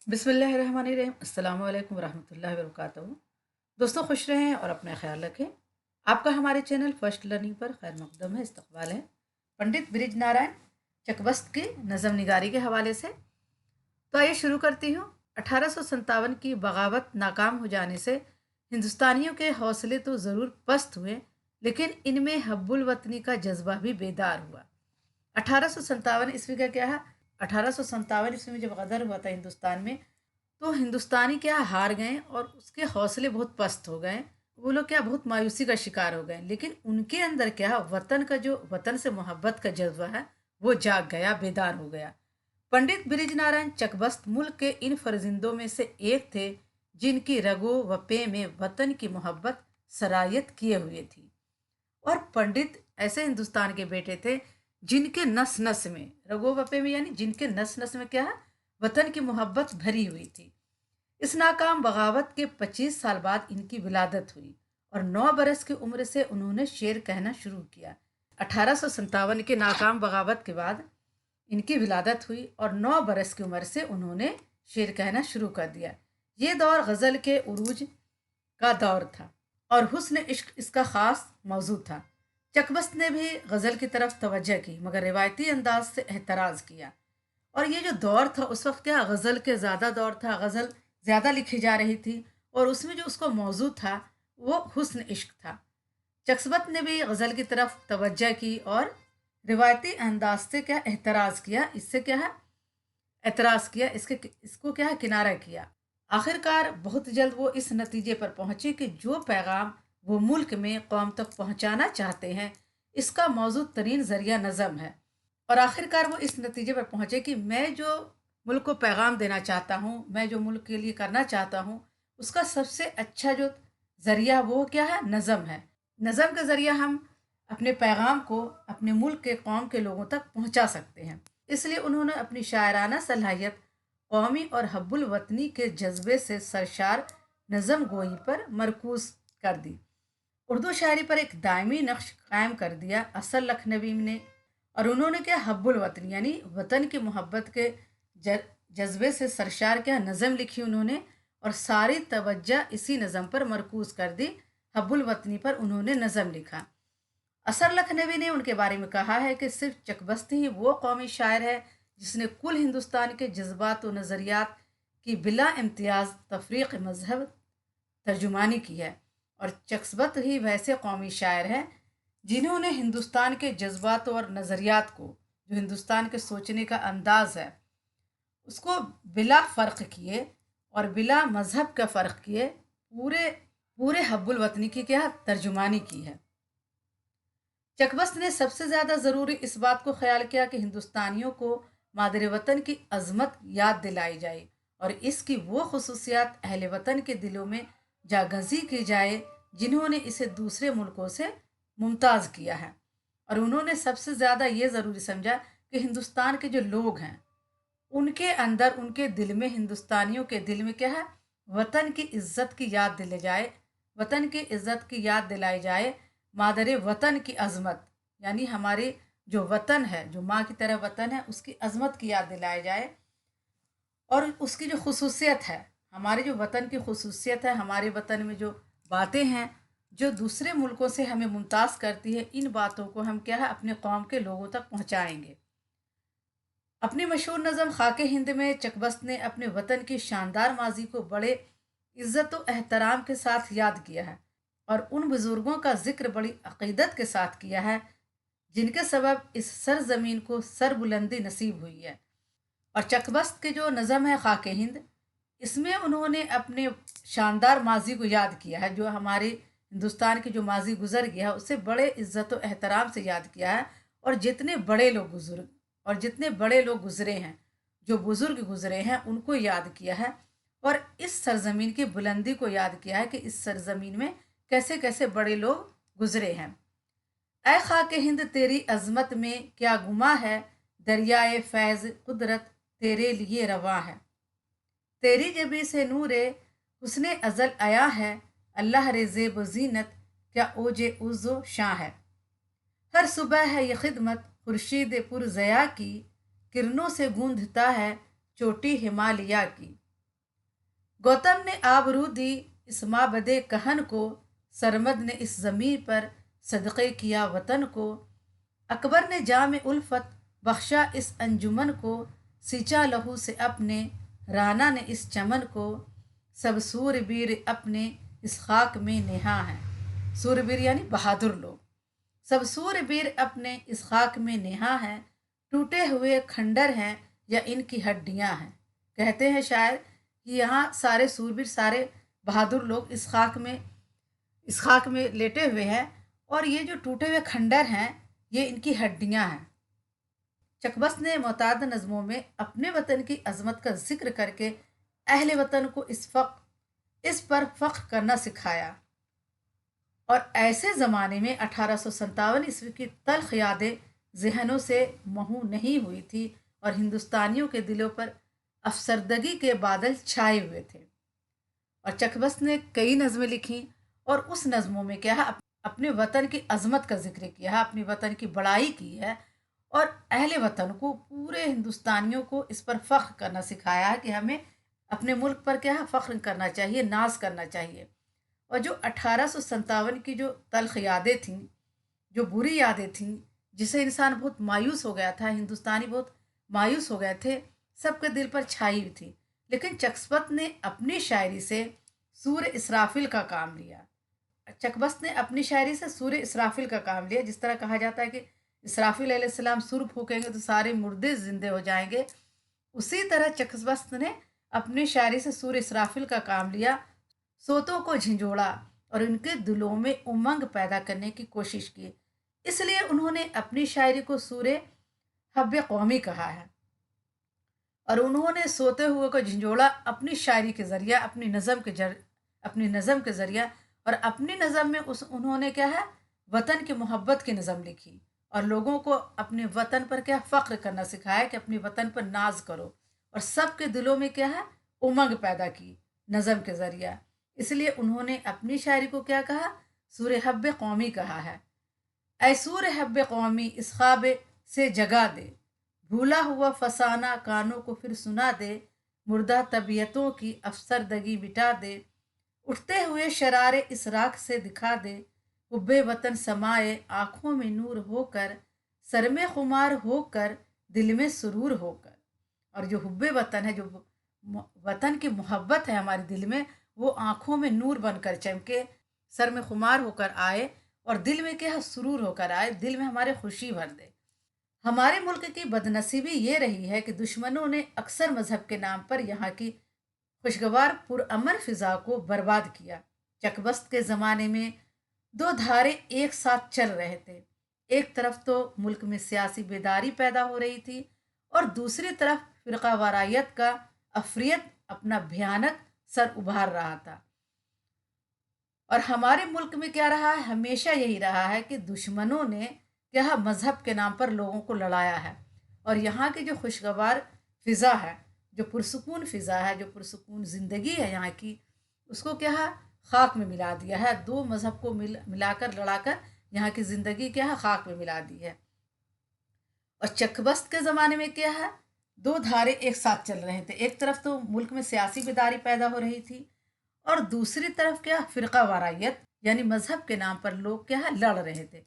बिस्मिल्लाहिर्रहमानिर्रहीम। अस्सलाम वालेकुम रहमतुल्लाहि व बरकातहू। दोस्तों, खुश रहें और अपना ख्याल रखें। आपका हमारे चैनल फर्स्ट लर्निंग पर खैर मकदम है, इस्तकबाल है। पंडित ब्रिज नारायण चकबस्त की नज़म निगारी के हवाले से तो आइए शुरू करती हूँ। 1857 की बगावत नाकाम हो जाने से हिंदुस्तानियों के हौसले तो ज़रूर पस्त हुए, लेकिन इनमें हब्बुल वतनी का जज्बा भी बेदार हुआ। 1857 ईस्वी का क्या है? 1857 ईस्वी में जब गदर हुआ था हिंदुस्तान में, तो हिंदुस्तानी क्या हार गए और उसके हौसले बहुत पस्त हो गए। वो लोग क्या बहुत मायूसी का शिकार हो गए, लेकिन उनके अंदर क्या वतन का जो वतन से मोहब्बत का जज्बा है वो जाग गया, बेदार हो गया। पंडित ब्रिज नारायण चकबस्त मुल्क के इन फर्जिंदों में से एक थे जिनकी रगो व पे में वतन की मोहब्बत सरायत किए हुए थी। और पंडित ऐसे हिंदुस्तान के बेटे थे जिनके नस नस में, रगो वपे में यानी जिनके नस नस में क्या है, वतन की मोहब्बत भरी हुई थी। इस नाकाम बगावत के 25 साल बाद इनकी विलादत हुई और 9 बरस की उम्र से उन्होंने शेर कहना शुरू किया। 1857 के नाकाम बगावत के बाद इनकी विलादत हुई और 9 बरस की उम्र से उन्होंने शेर कहना शुरू कर दिया। ये दौर गज़ल के उरूज का दौर था और हुस्न इश्क इसका ख़ास मौजू था। चकबस्त ने भी गज़ल की तरफ तवज्जो की, मगर रिवायती अंदाज से एहतराज़ किया। और ये जो दौर था उस वक्त क्या गज़ल के ज़्यादा दौर था, गज़ल ज़्यादा लिखी जा रही थी और उसमें जो उसका मौजू था वो हुस्न इश्क था। चकबस्त ने भी गज़ल की तरफ तवज्जो की और रिवायती अंदाज से क्या एहतराज़ किया, इससे क्या है एतराज़ किया, इसको क्या है किनारा किया। आखिरकार बहुत जल्द वो इस नतीजे पर पहुंचे कि जो पैगाम वो मुल्क में कौम तक पहुंचाना चाहते हैं, इसका मौजूद तरीन ज़रिया नज़म है। और आखिरकार वो इस नतीजे पर पहुंचे कि मैं जो मुल्क को पैगाम देना चाहता हूँ, मैं जो मुल्क के लिए करना चाहता हूँ, उसका सबसे अच्छा जो ज़रिया वो क्या है, नज़म है। नज़म के ज़रिए हम अपने पैगाम को अपने मुल्क के कौम के लोगों तक पहुंचा सकते हैं। इसलिए उन्होंने अपनी शायराना सलाहियत कौमी और हब्बुल वतनी के जज्बे से सरशार नज़म गोई पर मरकूज कर दी। उर्दू शायरी पर एक दायमी नक्श कायम कर दिया असल लखनवी ने। और उन्होंने क्या हब्बुल वतन यानी वतन की मोहब्बत के जज्बे से सरशार क्या नज़म लिखी उन्होंने और सारी तवज्जो इसी नज़म पर मरकूज कर दी। हब्बुल वतनी पर उन्होंने नज़म लिखा। असर लखनवी ने उनके बारे में कहा है कि सिर्फ चकबस्त ही वो कौमी शायर है जिसने कुल हिंदुस्तान के जज्बात व नज़रियात की बिला इम्तियाज़ तफरीक मजहब तर्जुमानी की है। और चकबस्त ही वैसे कौमी शायर हैं जिन्होंने हिंदुस्तान के जज्बात और नज़रियात को, जो हिंदुस्तान के सोचने का अंदाज है, उसको बिला फ़र्क किए और बिला मजहब का फ़र्क किए पूरे पूरे हब्बुल वतनी की क्या तर्जुमानी की है। चकबस्त ने सबसे ज़्यादा ज़रूरी इस बात को ख्याल किया कि हिंदुस्तानियों को मादर वतन की अज़मत याद दिलाई जाए और इसकी वो खसूसियात अहले वतन के दिलों में जागज़ी की जाए जिन्होंने इसे दूसरे मुल्कों से मुमताज़ किया है। और उन्होंने सबसे ज़्यादा ये ज़रूरी समझा कि हिंदुस्तान के जो लोग हैं उनके अंदर, उनके दिल में, हिंदुस्तानियों के दिल में क्या है, वतन की इज्जत की याद दिलाई जाए, वतन की इज्जत की याद दिलाई जाए, मादर वतन की अजमत यानी हमारे जो वतन है, जो माँ की तरह वतन है, उसकी अजमत की याद दिलाई जाए और उसकी जो खसूसियत है, हमारे जो वतन की खसूसियत है, हमारे वतन में जो बातें हैं जो दूसरे मुल्कों से हमें मुमताज़ करती है, इन बातों को हम क्या है अपने कौम के लोगों तक पहुँचाएँगे। अपनी मशहूर नज़म खाके हिंद में चकबस्त ने अपने वतन की शानदार माजी को बड़े इज़्ज़त व एहतराम के साथ याद किया है और उन बुज़ुर्गों का जिक्र बड़ी अकीदत के साथ किया है जिनके सबब इस सरजमीन को सरबुलंदी नसीब हुई है। और चकबस्त के जो नज़म है खाके हिंद, इसमें उन्होंने अपने शानदार माजी को याद किया है, जो हमारे हिंदुस्तान की जो माजी गुजर गया है उसे बड़े इज़्ज़त व एहतराम से याद किया है। और जितने बड़े लोग गुजरे हैं, जो बुज़ुर्ग गुजरे हैं, उनको याद किया है और इस सरजमीन की बुलंदी को याद किया है कि इस सरजमीन में कैसे कैसे बड़े लोग गुजरे हैं। ऐ खाके हिंद तेरी अजमत में क्या गुमा है, दरियाए फैज़ कुदरत तेरे लिए रवा है। तेरी जबी से नूरे हुस्ने अज़ल आया है, अल्लाह रे ज़ेब ज़ीनत क्या ओजे उज़ो शां है। हर सुबह है ये खिदमत खुर्शीद पुरज़या की, किरणों से गूंधता है चोटी हिमालया की। गौतम ने आबरू दी इस माबदे कहन को, सरमद ने इस ज़मीन पर सदक़े किया वतन को, अकबर ने जाम उल्फत बख्शा इस अंजुमन को, सींचा लहू से अपने राना ने इस चमन को, सब सूरबीर अपने इस खाक में नेहा हैं। सूरबीर यानी बहादुर लोग। सब सूरबीर अपने इस खाक में नेहा हैं, टूटे हुए खंडर हैं या इनकी हड्डियां हैं। कहते हैं शायर कि यहाँ सारे सूरबीर, सारे बहादुर लोग इस खाक में लेटे हुए हैं और ये जो टूटे हुए खंडर हैं ये इनकी हड्डियां हैं। चकबस्त ने मोताद नज़मों में अपने वतन की अजमत का जिक्र करके अहले वतन को इस पर फ़ख्र करना सिखाया। और ऐसे ज़माने में 1857 ईस्वी की तल्ख यादें जहनों से महू नहीं हुई थी और हिंदुस्तानियों के दिलों पर अफसरदगी के बादल छाए हुए थे। और चकबस्त ने कई नज़में लिखी और उस नज़मों में क्या है, अपने वतन की अजमत का जिक्र किया है, अपने वतन की बड़ाई की है और अहले वतन को, पूरे हिंदुस्तानियों को इस पर फ़ख्र करना सिखाया है कि हमें अपने मुल्क पर क्या है, फ़ख्र करना चाहिए, नाज करना चाहिए। और जो 1857 की जो तल्ख यादें थीं, जो बुरी यादें थीं, जिसे इंसान बहुत मायूस हो गया था, हिंदुस्तानी बहुत मायूस हो गए थे, सबके दिल पर छाई हुई थी। लेकिन चकबस्त ने अपनी शायरी से सूर्य इसराफिल का काम लिया। चकबस्त ने अपनी शायरी से सूर्य इसराफिल का काम लिया। जिस तरह कहा जाता है कि इसराफिल अलैहिस्सलाम सुर फूकेंगे तो सारे मुर्दे जिंदे हो जाएंगे, उसी तरह चकबस्त ने अपनी शायरी से सूर्य इसराफिल का काम लिया, सोतों को झिंझोड़ा और उनके दिलों में उमंग पैदा करने की कोशिश की। इसलिए उन्होंने अपनी शायरी को सूर्य हब्ब कौमी कहा है। और उन्होंने सोते हुए को झिंझोड़ा अपनी शायरी के ज़रिया, अपनी नज़म के ज़रिया। और अपनी नज़म में उन्होंने क्या है, वतन की मोहब्बत की नज़म लिखी और लोगों को अपने वतन पर क्या फ़ख्र करना सिखाया कि अपने वतन पर नाज करो, और सबके दिलों में क्या है, उमंग पैदा की नज़म के ज़रिया। इसलिए उन्होंने अपनी शायरी को क्या कहा, सूर हब्ब कौमी कहा है। ऐ सूर हब्ब कौमी इस ख्वाब से जगा दे, भूला हुआ फसाना कानों को फिर सुना दे, मुर्दा तबीयतों की अफसरदगी मिटा दे, उठते हुए शरारे इस राख से दिखा दे, हुब्बे वतन समाए आँखों में नूर होकर, सर में खुमार होकर, दिल में सुरूर होकर। और जो हुब्बे वतन है, जो वतन की मोहब्बत है हमारे दिल में, वो आँखों में नूर बनकर चमके, सर में खुमार होकर आए और दिल में क्या सुरूर होकर आए, दिल में हमारे खुशी भर दे। हमारे मुल्क की बदनसीबी ये रही है कि दुश्मनों ने अक्सर मजहब के नाम पर यहाँ की खुशगवार पुरअमन फिजा को बर्बाद किया। चकबस्त के ज़माने में दो धारे एक साथ चल रहे थे। एक तरफ तो मुल्क में सियासी बेदारी पैदा हो रही थी और दूसरी तरफ फिरका वारायत का अफरियत अपना भयानक सर उभार रहा था। और हमारे मुल्क में क्या रहा है, हमेशा यही रहा है कि दुश्मनों ने क्या मज़हब के नाम पर लोगों को लड़ाया है और यहाँ की जो खुशगवार फ़िज़ा है, जो पुरसकून फ़िज़ा है, जो पुरसकून ज़िंदगी है यहाँ की, उसको क्या है, खाक में मिला दिया है। दो मज़हब को मिलाकर लड़ाकर यहाँ की ज़िंदगी क्या है, खाक में मिला दी है। और चकबस्त के ज़माने में क्या है, दो धारे एक साथ चल रहे थे। एक तरफ तो मुल्क में सियासी बेदारी पैदा हो रही थी और दूसरी तरफ क्या, फिरका वारायत यानी मज़हब के नाम पर लोग क्या है, लड़ रहे थे।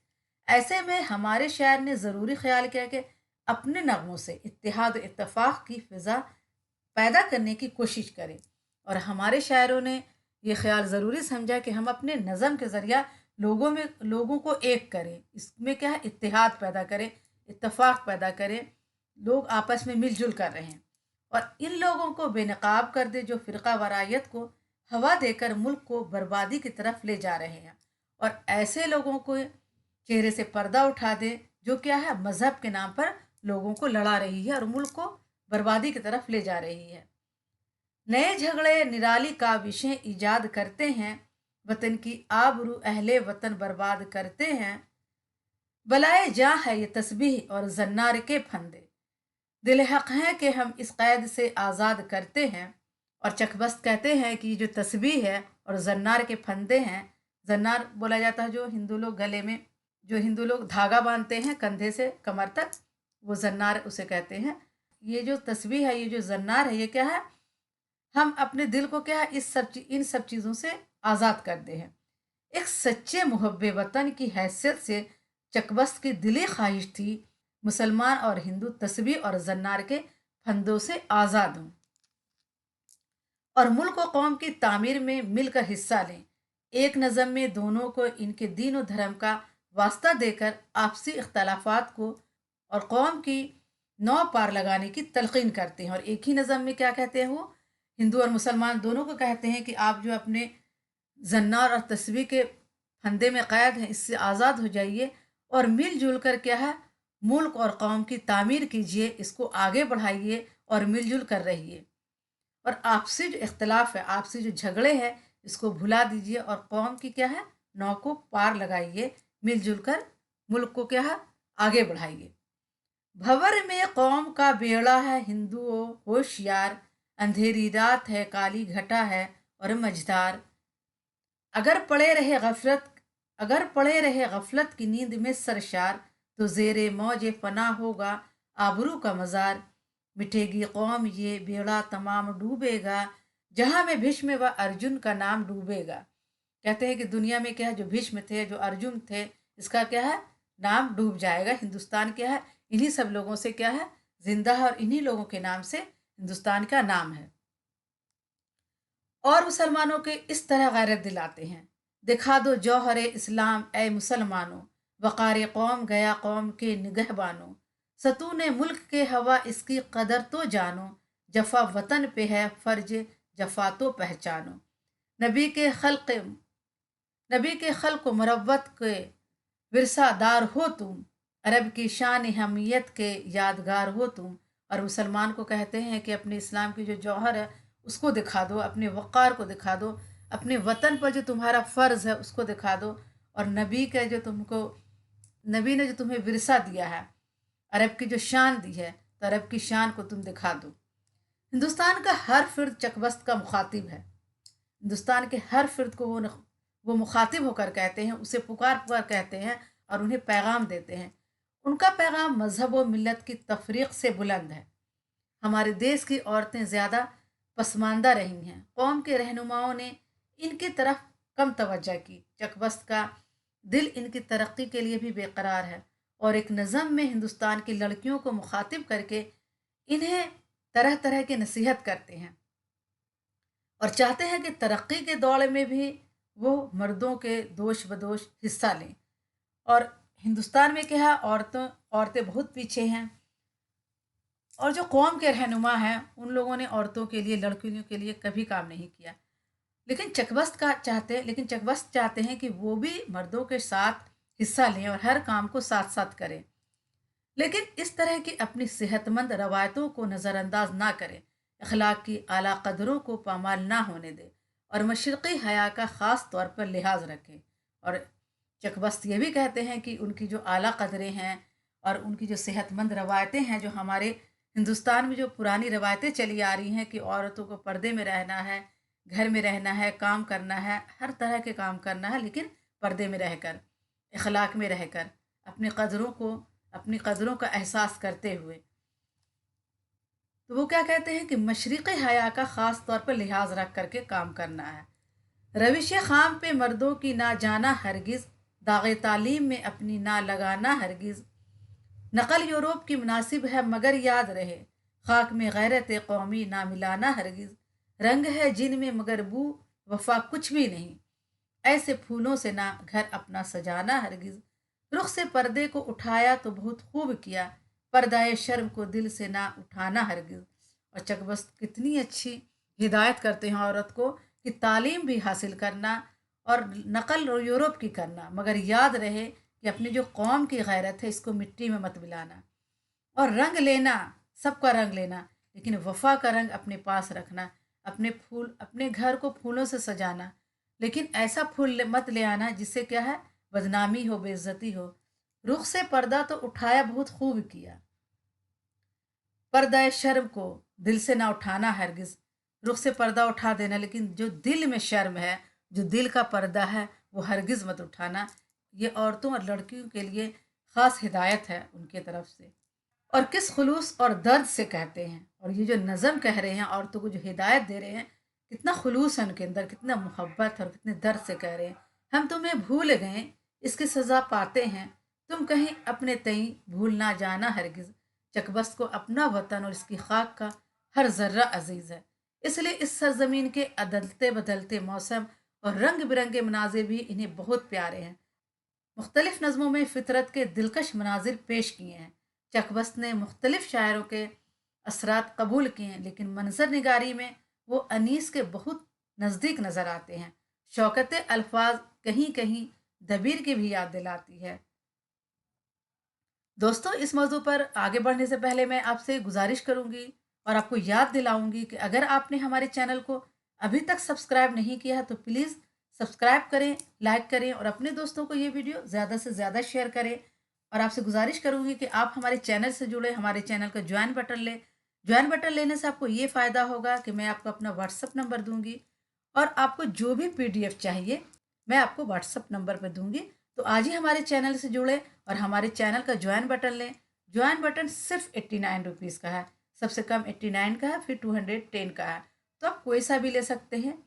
ऐसे में हमारे शायर ने ज़रूरी ख्याल किया कि अपने नगमों से इत्तेहाद और इत्तेफाक की फ़िज़ा पैदा करने की कोशिश करें। और हमारे शायरों ने ये ख्याल ज़रूरी समझा कि हम अपने नज़म के ज़रिया लोगों को एक करें, इसमें क्या है, इत्तेहाद पैदा करें, इत्तेफाक पैदा करें, लोग आपस में मिलजुल कर रहे हैं और इन लोगों को बेनकाब कर दे जो फ़िरका वारायत को हवा देकर मुल्क को बर्बादी की तरफ ले जा रहे हैं। और ऐसे लोगों को चेहरे से पर्दा उठा दे जो क्या है, मज़हब के नाम पर लोगों को लड़ा रही है और मुल्क को बर्बादी की तरफ ले जा रही है। नए झगड़े निराली काविशें ईजाद करते हैं, वतन की आबरू अहले वतन बर्बाद करते हैं, बलाए जा है ये तस्बीह और जन्नार के फंदे, दिल हक है कि हम इस कैद से आज़ाद करते हैं। और चकबस्त कहते हैं कि जो तस्बीह है और जन्नार के फंदे हैं, जन्नार बोला जाता है जो हिंदू लोग गले में, जो हिंदू लोग धागा बांधते हैं कंधे से कमर तक, वो जन्नार उसे कहते हैं। ये जो तस्बीह है, ये जो जन्नार है, ये क्या है, हम अपने दिल को क्या है इन सब चीज़ों से आज़ाद कर दे हैं। एक सच्चे मुहब्बे वतन की हैसियत से चकबस्त की दिली ख्वाहिश थी मुसलमान और हिंदू तस्बीह और जन्नार के फंदों से आज़ाद हों और मुल्क व कौम की तामीर में मिलकर हिस्सा लें। एक नज़म में दोनों को इनके दीन और धर्म का वास्ता देकर आपसी इख्तलाफात को और कौम की नौ पार लगाने की तलकीन करते हैं। और एक ही नज़म में क्या कहते हैं वो, हिंदू और मुसलमान दोनों को कहते हैं कि आप जो अपने जन्नार और तस्बीह के फंदे में कैद हैं इससे आज़ाद हो जाइए और मिलजुल कर क्या है मुल्क और कौम की तामीर कीजिए, इसको आगे बढ़ाइए और मिलजुल कर रहिए। और आपसी जो इख्तलाफ है, आपसी जो झगड़े हैं, इसको भुला दीजिए और कौम की क्या है नौ को पार लगाइए, मिलजुल कर मुल्क को क्या है आगे बढ़ाइए। भंवर में कौम का बेड़ा है हिंदुओं होशियार, अंधेरी रात है काली घटा है और मझधार। अगर पड़े रहे गफलत अगर पड़े रहे गफलत की नींद में सरशार, तो जेरे मौज फना होगा आबरू का मज़ार। मिटेगी कौम ये बेड़ा तमाम डूबेगा, जहां में भीष्म व अर्जुन का नाम डूबेगा। कहते हैं कि दुनिया में क्या है जो भीष्म थे जो अर्जुन थे इसका क्या है नाम डूब जाएगा। हिंदुस्तान क्या है इन्हीं सब लोगों से क्या है जिंदा है और इन्हीं लोगों के नाम से हिंदुस्तान का नाम है। और मुसलमानों के इस तरह गैरत दिलाते हैं, दिखा दो जौहर इस्लाम ए मुसलमानों, वक़ार कौम गया कौम के निगहबानों। सतून मुल्क के हवा इसकी कदर तो जानो, जफा वतन पे है फर्ज जफा तो पहचानो। नबी के खल्क नबी के खल्क मुरव्वत के विरसादार हो तुम, अरब की शान हमीयत के यादगार हो तुम। और मुसलमान को कहते हैं कि अपने इस्लाम की जो जौहर है उसको दिखा दो, अपने वक़ार को दिखा दो, अपने वतन पर जो तुम्हारा फ़र्ज़ है उसको दिखा दो। और नबी ने जो तुम्हें विरसा दिया है, अरब की जो शान दी है, तो अरब की शान को तुम दिखा दो। हिंदुस्तान का हर फिर्द चकबस्त का मुखातिब है। हिंदुस्तान के हर फिर्द को वो मुखातिब होकर कहते हैं, उसे पुकार पुकार कहते हैं और उन्हें पैगाम देते हैं। उनका पैगाम मजहब व मिलत की तफरीक से बुलंद है। हमारे देश की औरतें ज़्यादा पसमानदा रही हैं, कौम के रहनुमाओं ने इनकी तरफ कम तवज्जो की। चकबस्त का दिल इनकी तरक्की के लिए भी बेकरार है और एक नज़म में हिंदुस्तान की लड़कियों को मुखातिब करके इन्हें तरह तरह की नसीहत करते हैं और चाहते हैं कि तरक्की के दौड़ में भी वो मर्दों के दोष बदोश हिस्सा लें। और हिंदुस्तान में क्या है औरतें बहुत पीछे हैं और जो कौम के रहनुमा हैं उन लोगों ने औरतों के लिए लड़कियों के लिए कभी काम नहीं किया। लेकिन चकबस्त चाहते हैं कि वो भी मर्दों के साथ हिस्सा लें और हर काम को साथ साथ करें, लेकिन इस तरह की अपनी सेहतमंद रवायतों को नज़रअंदाज ना करें, अखलाक की आला कदरों को पामाल ना होने दें और मशरक़ी हया का ख़ास तौर पर लिहाज रखें। और चकबस्त ये भी कहते हैं कि उनकी जो आला कदरें हैं और उनकी जो सेहतमंद रवायतें हैं, जो हमारे हिंदुस्तान में जो पुरानी रवायतें चली आ रही हैं कि औरतों को पर्दे में रहना है, घर में रहना है, काम करना है, हर तरह के काम करना है, लेकिन पर्दे में रहकर, अखलाक में रहकर, अपनी कदरों का एहसास करते हुए। तो वो क्या कहते हैं कि मशरिक़ी हया का ख़ास तौर पर लिहाज रख करके काम करना है। रविश खाम पे मर्दों की ना जाना हरगिज़, दागे तालीम में अपनी ना लगाना हरगिज़। नकल यूरोप की मुनासिब है मगर याद रहे, खाक में गैरत कौमी ना मिलाना हरगिज़। रंग है जिन में मगर बू वफा कुछ भी नहीं, ऐसे फूलों से ना घर अपना सजाना हरगिज़। रुख से पर्दे को उठाया तो बहुत खूब किया, पर्दाए शर्म को दिल से ना उठाना हरगिज़। और चकबस्त कितनी अच्छी हिदायत करते हैं औरत को कि तालीम भी हासिल करना और नकल यूरोप की करना, मगर याद रहे कि अपनी जो कौम की गैरत है इसको मिट्टी में मत मिलाना। और रंग लेना, सबका रंग लेना, लेकिन वफा का रंग अपने पास रखना। अपने घर को फूलों से सजाना, लेकिन ऐसा फूल मत ले आना जिससे क्या है बदनामी हो, बेइज्जती हो। रुख से पर्दा तो उठाया बहुत खूब किया, पर्दा शर्म को दिल से ना उठाना हरगिज। रुख से पर्दा उठा देना, लेकिन जो दिल में शर्म है, जो दिल का पर्दा है, वो हरगिज मत उठाना। ये औरतों और लड़कियों के लिए खास हिदायत है उनके तरफ से। और किस खुलूस और दर्द से कहते हैं। और ये जो नज़म कह रहे हैं, औरतों को जो हिदायत दे रहे हैं, कितना खुलूस है उनके अंदर, कितना मोहब्बत और कितने दर्द से कह रहे हैं। हम तुम्हें भूल गए, इसकी सज़ा पाते हैं, तुम कहीं अपने तई भूल ना जाना हरगिज़। चकबस्त को अपना वतन और इसकी खाक का हर ज़र्रा अजीज़ है, इसलिए इस सरजमीन के अदलते बदलते मौसम और रंग बिरंगे मनाजिर भी इन्हें बहुत प्यारे हैं। मुख्तलिफ नज़मों में फ़ितरत के दिलकश मनाजिर पेश किए हैं। चकबस्त ने मुख्तलिफ शायरों के असरात कबूल किए हैं, लेकिन मंजर निगारी में वो अनीस के बहुत नज़दीक नज़र आते हैं। शौकत अल्फाज कहीं कहीं दबीर की भी याद दिलाती है। दोस्तों, इस मौजू पर आगे बढ़ने से पहले मैं आपसे गुजारिश करूंगी और आपको याद दिलाऊंगी कि अगर आपने हमारे चैनल को अभी तक सब्सक्राइब नहीं किया है तो प्लीज़ सब्सक्राइब करें, लाइक करें और अपने दोस्तों को ये वीडियो ज़्यादा से ज़्यादा शेयर करें। और आपसे गुजारिश करूंगी कि आप हमारे चैनल से जुड़े, हमारे चैनल का ज्वाइन बटन लें। ज्वाइन बटन लेने से आपको ये फ़ायदा होगा कि मैं आपको अपना व्हाट्सअप नंबर दूंगी और आपको जो भी PDF चाहिए मैं आपको व्हाट्सअप नंबर पर दूंगी। तो आज ही हमारे चैनल से जुड़े और हमारे चैनल का ज्वाइन बटन लें। ज्वाइन बटन सिर्फ 89 रुपीज़ का है, सबसे कम 89 का है, फिर 210 का है। तो आप कोई सा भी ले सकते हैं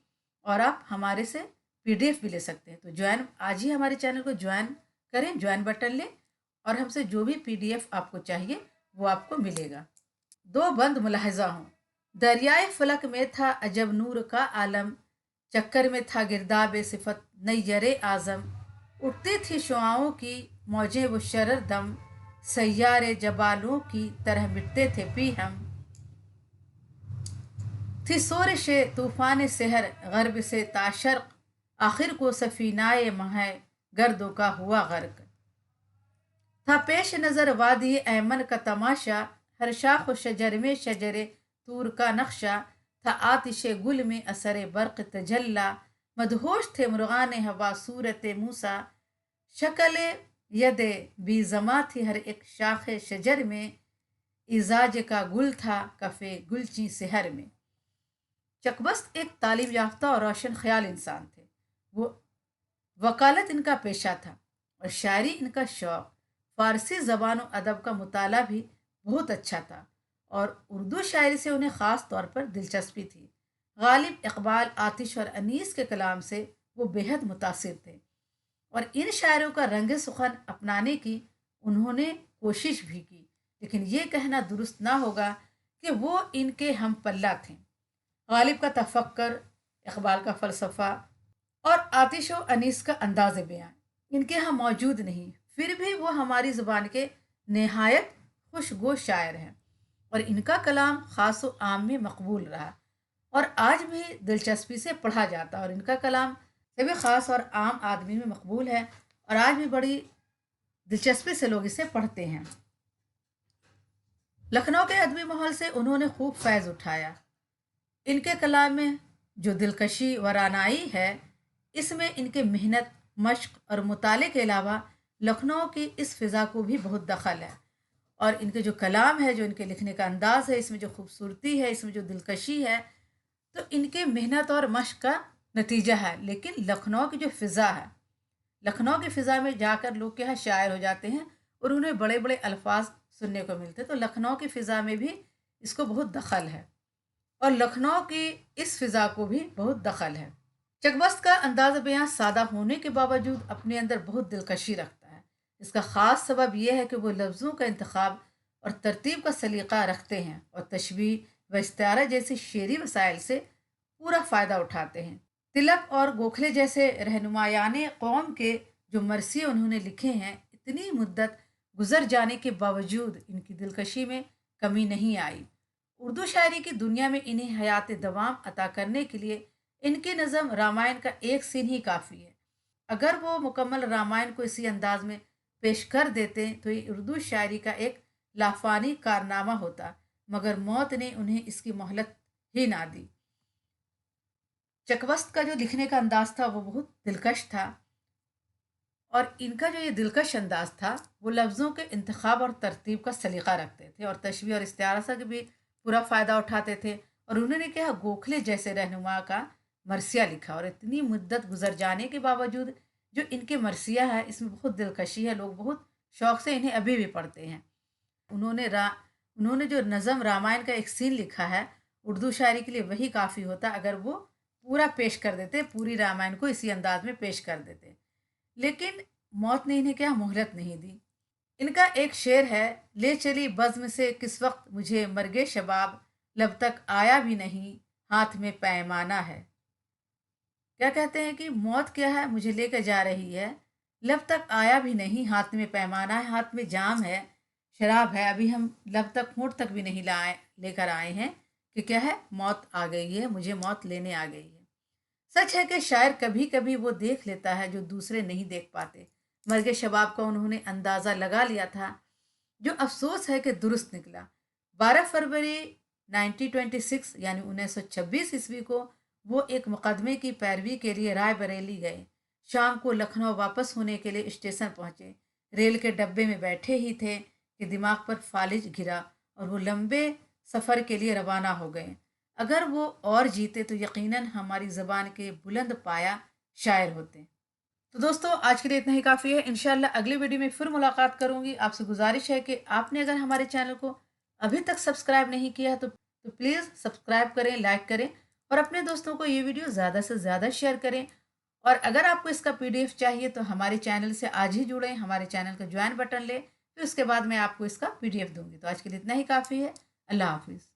और आप हमारे से PDF भी ले सकते हैं। तो ज्वाइन आज ही हमारे चैनल को ज्वाइन करें, ज्वाइन बटन लें और हमसे जो भी PDF आपको चाहिए वो आपको मिलेगा। दो बंद मुलाहजा हूँ, दरियाए फलक में था अजब नूर का आलम, चक्कर में था गिरदाब सिफत नैयरे आज़म, उठती थी शुआओं की मौजें वो शरर दम, सैयारे जबालों की तरह मिटते थे पी हम, थी सोरश तूफान सहर गर्ब से ताशर्क, आखिर को सफीनाए मह गर्दों का हुआ गर्क, था पेश नज़र वादी ऐमन का तमाशा, हर शाख व शजर में शजर तूर का नक्शा, था आतिश गुल में असर बर्क तजल्ला, मदहोश थे मुर्गान हवा सूरत मूसा, शक्ल यद बीजमा थी हर एक शाख शजर में, इजाज का गुल था कफ़े गुलची सहर में। चकबस्त एक तालीम याफ्ता और रोशन ख्याल इंसान थे। वो वकालत इनका पेशा था और शायरी इनका शौक़। फ़ारसी ज़बान और अदब का मुताला भी बहुत अच्छा था और उर्दू शायरी से उन्हें ख़ास तौर पर दिलचस्पी थी। गालिब, इकबाल, आतिश और अनीस के कलाम से वो बेहद मुतासिर थे और इन शायरों का रंग सुखन अपनाने की उन्होंने कोशिश भी की, लेकिन ये कहना दुरुस्त ना होगा कि वो इनके हम पल्ला थे। गालिब का तफक्कर, इकबाल का फ़लसफ़ा और आतिश व अनीस का अंदाज बयान इनके यहाँ मौजूद नहीं, फिर भी वो हमारी ज़ुबान के नहायत खुशगो शायर हैं और इनका कलाम ख़ास व आम में मकबूल रहा और आज भी दिलचस्पी से पढ़ा जाता है और इनका कलाम से भी ख़ास और आम आदमी में मकबूल है और आज भी बड़ी दिलचस्पी से लोग इसे पढ़ते हैं। लखनऊ के अदबी माहौल से उन्होंने खूब फैज़ उठाया। इनके कलाम में जो दिलकशी व रानाई है, इसमें इनके मेहनत, मश्क और मुताले के अलावा लखनऊ की इस फ़िज़ा को भी बहुत दखल है और इनके जो कलाम है, जो इनके लिखने का अंदाज़ है, इसमें जो खूबसूरती है, इसमें जो दिलकशी है, तो इनके मेहनत और मश्क का नतीजा है। लेकिन लखनऊ की जो फ़िज़ा है, लखनऊ की फ़िज़ा में जाकर लोग के यहाँ शायर हो जाते हैं और उन्हें बड़े बड़े अल्फाज सुनने को मिलते हैं। तो लखनऊ की फ़िज़ा में भी इसको बहुत दखल है और लखनऊ की इस फ़िज़ा को भी बहुत दखल है। चकबस्त का अंदाज़ बयां सादा होने के बावजूद अपने अंदर बहुत दिलकशी रखता है। इसका ख़ास सबब यह है कि वो लफ्ज़ों का इंतखाब और तरतीब का सलीक़ा रखते हैं और तशबीह व इस्तारा जैसी शेरी वसाइल से पूरा फ़ायदा उठाते हैं। तिलक और गोखले जैसे रहनुमायाने कौम के जो मरसिए उन्होंने लिखे हैं, इतनी मुद्दत गुजर जाने के बावजूद इनकी दिलकशी में कमी नहीं आई। उर्दू शायरी की दुनिया में इन्हें हयात दवाम अता करने के लिए इनकी नज़म रामायण का एक सीन ही काफ़ी है। अगर वो मुकम्मल रामायण को इसी अंदाज में पेश कर देते तो ये उर्दू शायरी का एक लाफानी कारनामा होता, मगर मौत ने उन्हें इसकी मोहलत ही ना दी। चकवस्त का जो लिखने का अंदाज था वो बहुत दिलकश था और इनका जो ये दिलकश अंदाज था वो लफ्ज़ों के इंतखाब और तरतीब का सलीक़ा रखते थे और तशबीह और इस्तिआरा से भी पूरा फ़ायदा उठाते थे। और उन्होंने क्या, गोखले जैसे रहनुमा का मरसिया लिखा और इतनी मुद्दत गुजर जाने के बावजूद जो इनके मरसिया है इसमें बहुत दिलकशी है, लोग बहुत शौक़ से इन्हें अभी भी पढ़ते हैं। उन्होंने जो नज़म रामायण का एक सीन लिखा है उर्दू शायरी के लिए वही काफ़ी होता अगर वो पूरा पेश कर देते, पूरी रामायण को इसी अंदाज में पेश कर देते। लेकिन मौत ने इन्हें क्या मोहलत नहीं दी। इनका एक शेर है, ले चली बज़्म से किस वक्त मुझे मर्गे शबाब, लब तक आया भी नहीं हाथ में पैमाना है। क्या कहते हैं कि मौत क्या है, मुझे लेकर जा रही है, लब तक आया भी नहीं हाथ में पैमाना है, हाथ में जाम है, शराब है, अभी हम लब तक होंठ तक भी नहीं लाए लेकर आए हैं कि क्या है, मौत आ गई है, मुझे मौत लेने आ गई है। सच है कि शायर कभी कभी वो देख लेता है जो दूसरे नहीं देख पाते। मर्ग शबाब का उन्होंने अंदाज़ा लगा लिया था, जो अफसोस है कि दुरुस्त निकला। 12 फरवरी 1926 यानी 1926 ईस्वी को वो एक मुकदमे की पैरवी के लिए राय बरेली गए। शाम को लखनऊ वापस होने के लिए स्टेशन पहुंचे। रेल के डब्बे में बैठे ही थे कि दिमाग पर फालिज गिरा और वो लंबे सफ़र के लिए रवाना हो गए। अगर वो और जीते तो यकीनन हमारी ज़बान के बुलंद पाया शायर होते। तो दोस्तों आज के लिए इतना ही काफ़ी है। इंशाल्लाह अगली वीडियो में फिर मुलाकात करूंगी। आपसे गुजारिश है कि आपने अगर हमारे चैनल को अभी तक सब्सक्राइब नहीं किया तो प्लीज़ सब्सक्राइब करें, लाइक करें और अपने दोस्तों को ये वीडियो ज़्यादा से ज़्यादा शेयर करें। और अगर आपको इसका PDF चाहिए तो हमारे चैनल से आज ही जुड़ें, हमारे चैनल का ज्वाइन बटन लें, फिर उसके बाद मैं आपको इसका PDF दूंगी। तो आज के लिए इतना ही काफ़ी है। अल्लाह हाफिज़।